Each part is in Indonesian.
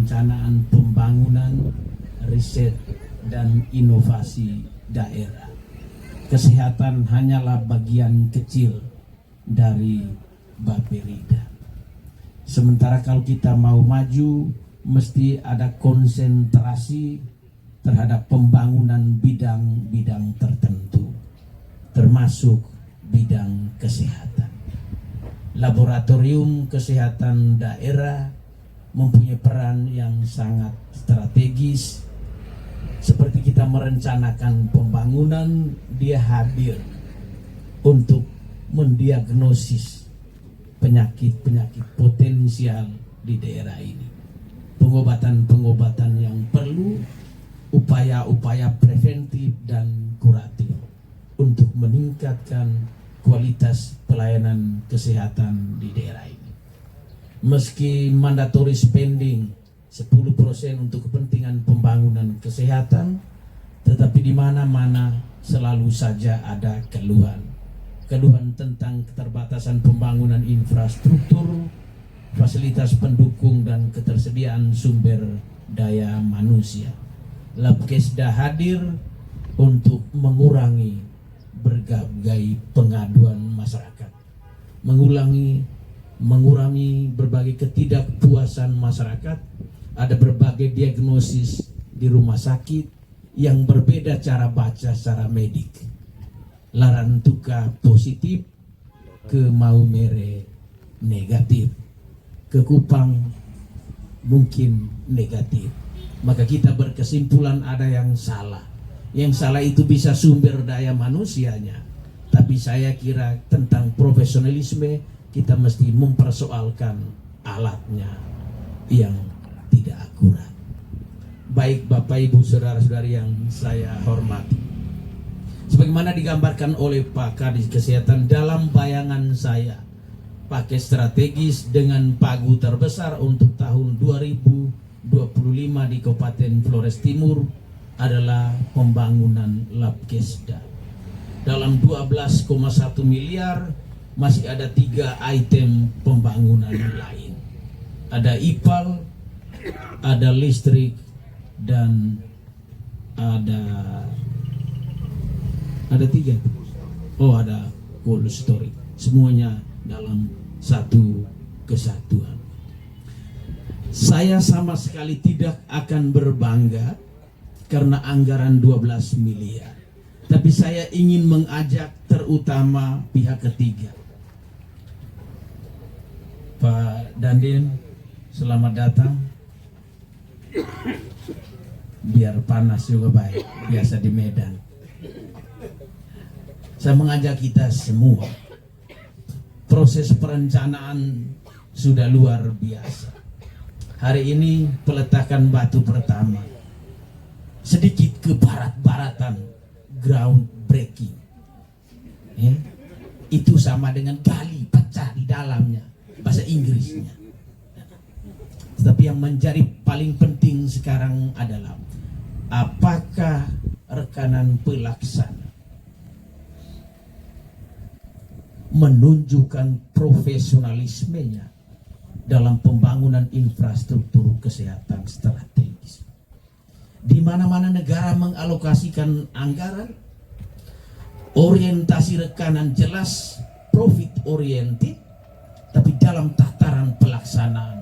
perencanaan pembangunan, riset, dan inovasi daerah. Kesehatan hanyalah bagian kecil dari Bapperida. Sementara kalau kita mau maju, mesti ada konsentrasi terhadap pembangunan bidang-bidang tertentu, termasuk bidang kesehatan. Laboratorium kesehatan daerah mempunyai peran yang sangat strategis. Seperti kita merencanakan pembangunan, dia hadir untuk mendiagnosis penyakit-penyakit potensial di daerah ini. Pengobatan-pengobatan yang perlu, upaya-upaya preventif dan kuratif untuk meningkatkan kualitas pelayanan kesehatan di daerah ini. Meski mandatory spending 10% untuk kepentingan pembangunan kesehatan, tetapi di mana-mana selalu saja ada keluhan tentang keterbatasan pembangunan infrastruktur, fasilitas pendukung, dan ketersediaan sumber daya manusia. Labkesda hadir untuk mengurangi berbagai pengaduan masyarakat, mengurangi berbagai ketidakpuasan masyarakat. Ada berbagai diagnosis di rumah sakit yang berbeda cara baca secara medik. Larantuka positif, ke Maumere negatif, ke Kupang mungkin negatif. Maka kita berkesimpulan ada yang salah. Yang salah itu bisa sumber daya manusianya. Tapi saya kira tentang profesionalisme kita mesti mempersoalkan alatnya yang tidak akurat. Baik Bapak Ibu saudara-saudari yang saya hormati, sebagaimana digambarkan oleh Pak Kadis Kesehatan dalam bayangan saya, paket strategis dengan pagu terbesar untuk tahun 2025 di Kabupaten Flores Timur adalah pembangunan Labkesda. Dalam 12,1 miliar masih ada 3 item pembangunan lain. Ada IPAL, ada listrik, dan ada 3. Ada cold storage. Semuanya dalam satu kesatuan. Saya sama sekali tidak akan berbangga karena anggaran 12 miliar. Tapi saya ingin mengajak terutama pihak ketiga. Pak Dandim, selamat datang. Biar panas juga baik, biasa di Medan. Saya mengajak kita semua. Proses perencanaan sudah luar biasa. Hari ini peletakan batu pertama. Sedikit ke barat-baratan, ground breaking. Itu sama dengan gali pecah di dalamnya, bahasa Inggrisnya. Tetapi yang menjadi paling penting sekarang adalah apakah rekanan pelaksana menunjukkan profesionalismenya dalam pembangunan infrastruktur kesehatan strategis. Di mana-mana negara mengalokasikan anggaran, orientasi rekanan jelas, profit oriented, tapi dalam tataran pelaksanaan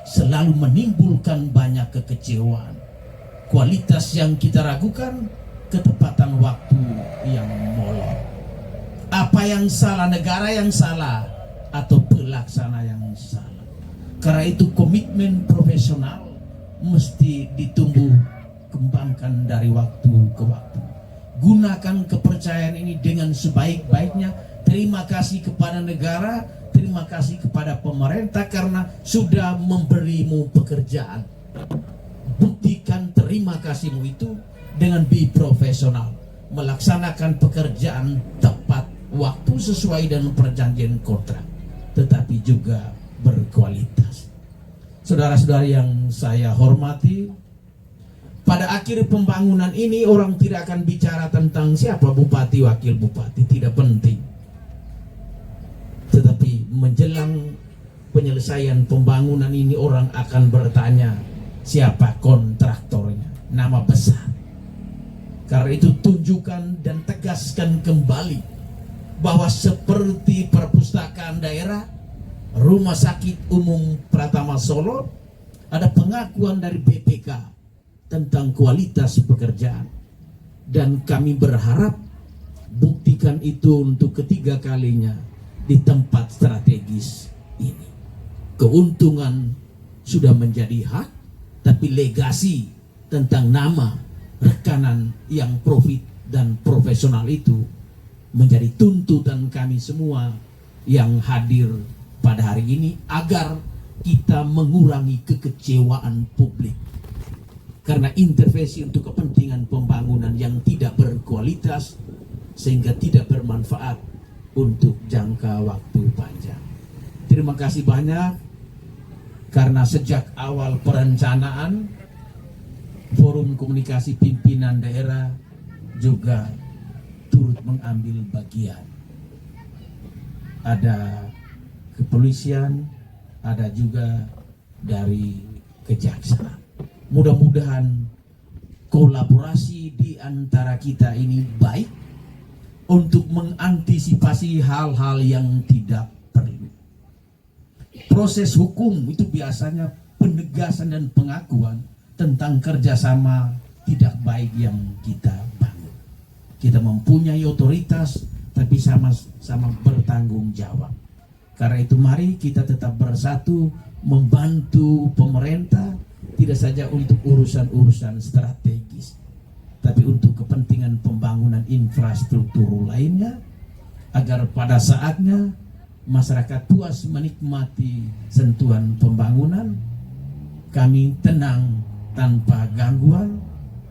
selalu menimbulkan banyak kekecewaan. Kualitas yang kita ragukan, ketepatan waktu yang molor. Apa yang salah, negara yang salah atau pelaksana yang salah? Karena itu komitmen profesional mesti ditumbuh kembangkan dari waktu ke waktu. Gunakan kepercayaan ini dengan sebaik-baiknya. Terima kasih kepada negara, terima kasih kepada pemerintah karena sudah memberimu pekerjaan. Buktikan terima kasihmu itu dengan be profesional, melaksanakan pekerjaan tepat waktu sesuai dengan perjanjian kontrak, tetapi juga berkualitas. Saudara-saudari yang saya hormati, pada akhir pembangunan ini orang tidak akan bicara tentang siapa bupati, wakil bupati, tidak penting. Tetapi menjelang penyelesaian pembangunan ini orang akan bertanya, siapa kontraktornya, nama besar. Karena itu tunjukkan dan tegaskan kembali bahwa seperti perpustakaan daerah, Rumah Sakit Umum Pratama Solo, ada pengakuan dari BPK tentang kualitas pekerjaan. Dan kami berharap buktikan itu untuk ketiga kalinya di tempat strategis ini. Keuntungan sudah menjadi hak, tapi legasi tentang nama rekanan yang profit dan profesional itu menjadi tuntutan kami semua yang hadir pada hari ini, agar kita mengurangi kekecewaan publik. Karena intervensi untuk kepentingan pembangunan yang tidak berkualitas sehingga tidak bermanfaat untuk jangka waktu panjang. Terima kasih banyak, karena sejak awal perencanaan Forum Komunikasi Pimpinan Daerah juga turut mengambil bagian. Ada kepolisian, ada juga dari kejaksaan. Mudah-mudahan kolaborasi di antara kita ini baik untuk mengantisipasi hal-hal yang tidak perlu. Proses hukum itu biasanya penegasan dan pengakuan tentang kerjasama tidak baik yang kita bangun. Kita mempunyai otoritas, tapi sama-sama bertanggung jawab. Karena itu mari kita tetap bersatu membantu pemerintah, tidak saja untuk urusan-urusan strategis, tapi untuk kepentingan pembangunan infrastruktur lainnya, agar pada saatnya masyarakat puas menikmati sentuhan pembangunan, kami tenang tanpa gangguan,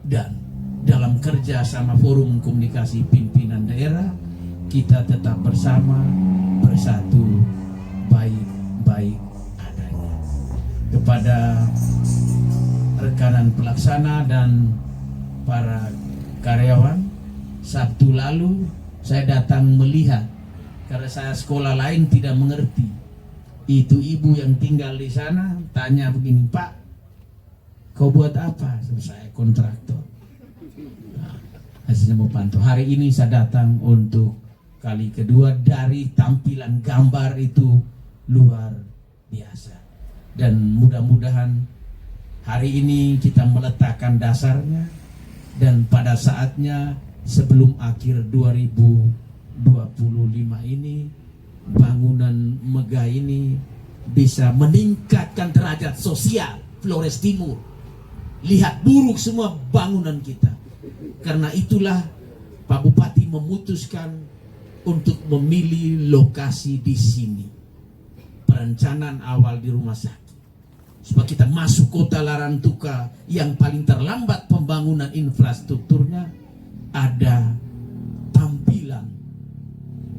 dan dalam kerja sama Forum Komunikasi Pimpinan Daerah, kita tetap bersama, bersatu, baik-baik adanya. Kepada rekanan pelaksana dan para karyawan, Sabtu lalu saya datang melihat, karena saya sekolah lain tidak mengerti. Itu ibu yang tinggal di sana tanya begini, "Pak, kau buat apa?" Saya kontraktor. Nah, hasilnya mau pantau. Hari ini saya datang untuk kali kedua. Dari tampilan gambar itu luar biasa. Dan mudah-mudahan hari ini kita meletakkan dasarnya, dan pada saatnya sebelum akhir 2025 ini, bangunan megah ini bisa meningkatkan derajat sosial Flores Timur. Lihat buruk semua bangunan kita. Karena itulah Pak Bupati memutuskan untuk memilih lokasi di sini. Perencanaan awal di rumah sakit, supaya kita masuk kota Larantuka yang paling terlambat pembangunan infrastrukturnya, ada tampilan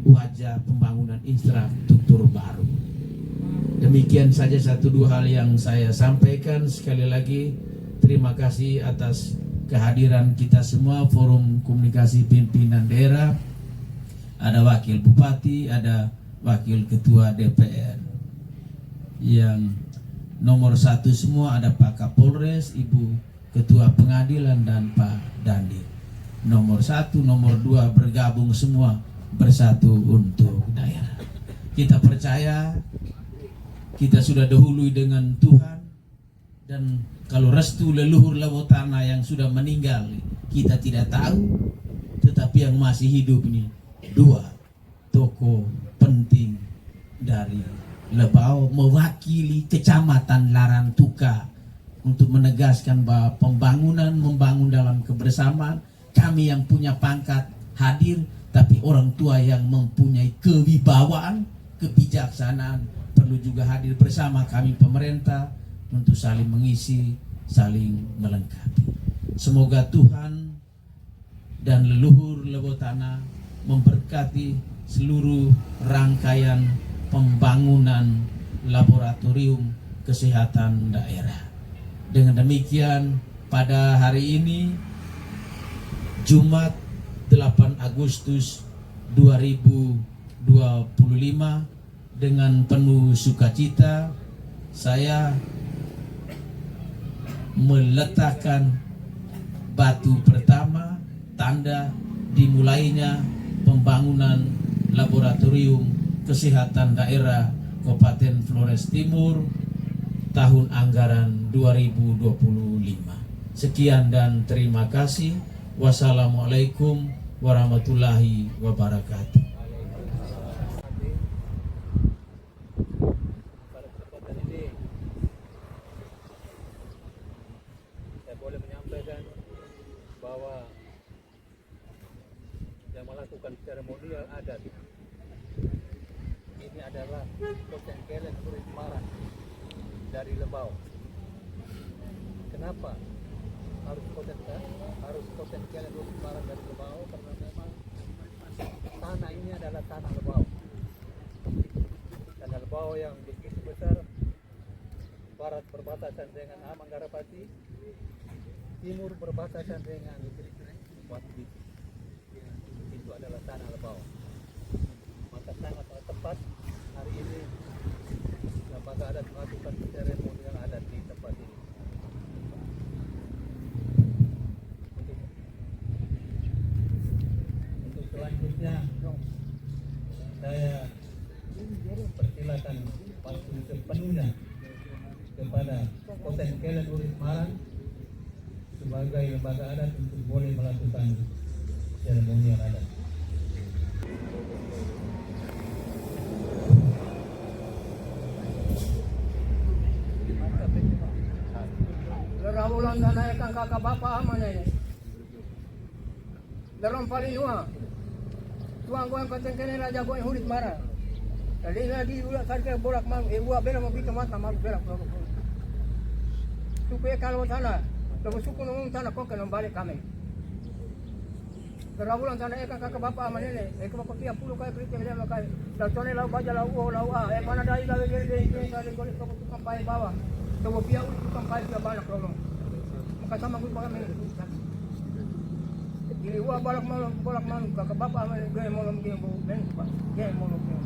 wajah pembangunan infrastruktur baru. Demikian saja satu dua hal yang saya sampaikan. Sekali lagi terima kasih atas kehadiran kita semua, Forum Komunikasi Pimpinan Daerah. Ada Wakil Bupati, ada Wakil Ketua DPR. Yang nomor satu semua ada Pak Kapolres, Ibu Ketua Pengadilan, dan Pak Dandim. Nomor satu, nomor dua bergabung semua bersatu untuk daerah. Kita percaya kita sudah dahului dengan Tuhan, dan kalau restu leluhur Lewotana yang sudah meninggal kita tidak tahu, tetapi yang masih hidup ini dua tokoh penting dari Lebau, mewakili Kecamatan Larantuka untuk menegaskan bahwa pembangunan membangun dalam kebersamaan. Kami yang punya pangkat hadir, tapi orang tua yang mempunyai kewibawaan, kebijaksanaan perlu juga hadir bersama kami pemerintah untuk saling mengisi, saling melengkapi. Semoga Tuhan dan leluhur Lewotana memberkati seluruh rangkaian pembangunan laboratorium kesehatan daerah. Dengan demikian, pada hari ini Jumat 8 Agustus 2025, dengan penuh sukacita saya meletakkan batu pertama, tanda dimulainya pembangunan laboratorium kesehatan daerah Kabupaten Flores Timur tahun anggaran 2025. Sekian dan terima kasih. Wassalamualaikum warahmatullahi wabarakatuh. Saya boleh menyampaikan bahwa yang melakukan seremonial adat ini adalah Koten Kelen Urip Marang dari Lebau. Kenapa harus Koten Kelen Urip Marang dari Lebau? Karena memang tanah ini adalah tanah Lebau. Tanah Lebau yang begitu besar, barat berbatasan dengan Manggarapati, timur berbatasan dengan Wati. Itu adalah tanah Lebau. Maka sangat tepat hari ini lembaga adat melakukan seremonial adat di tempat ini. Untuk selanjutnya saya persilakan waktu sepenuhnya kepada Koten Kelen Urip Marang sebagai lembaga adat untuk boleh melakukan seremonial adat. Lerabulan dan naikkan kakak bapak amannya ini. Dalam palinua, tuang gue yang Koten Kelen raja gue yang Urip Marang. Jadi lagi ulah sarke bolak mang, buah bela mau kita mata malu bela kalau. Supaya kalau sana, kalau suku nunggu sana kok kena balik kami. Lerabulan tanah ikan kakak bapak aman ini, bapak 30 kali kerja dia makai. Dan tone lau baja lau mana dah ilah ini kali kali kau tukang pai bawah. Coba pia tukang pai dia banyak kalau. Maka sama gue pakai ini. Jadi gua bolak malu kakak bapak aman ini gue mau mungkin bu ben pak, gue mau mungkin.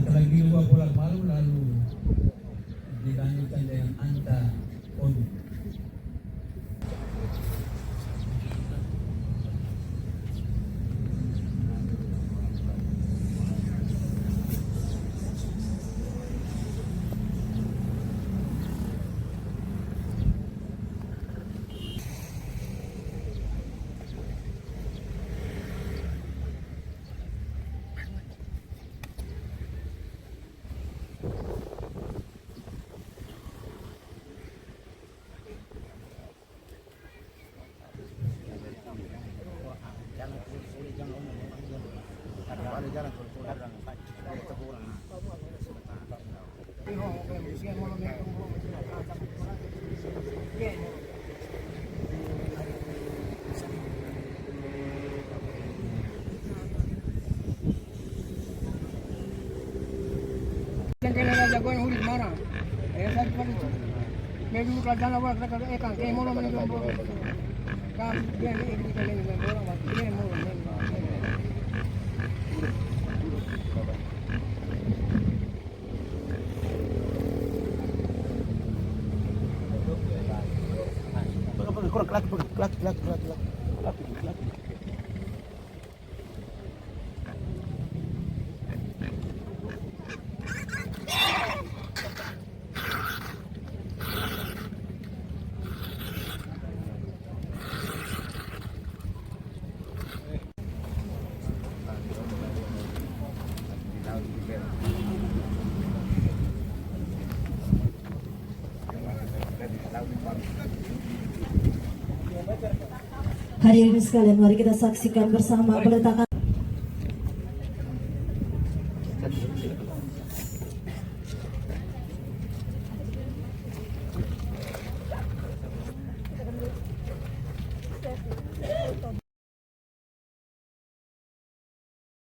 Setelah dua bolak malu lalu dilanjutkan dengan anta odu. Koten Kelen raja gue yang Urip Marang. Saya seperti itu. Dia dulu kerajaan awal kerajaan ikan, dia mau menjual bola. Kan dia ini kita ini bola, dia mau Hadirin sekalian, mari kita saksikan bersama peletakan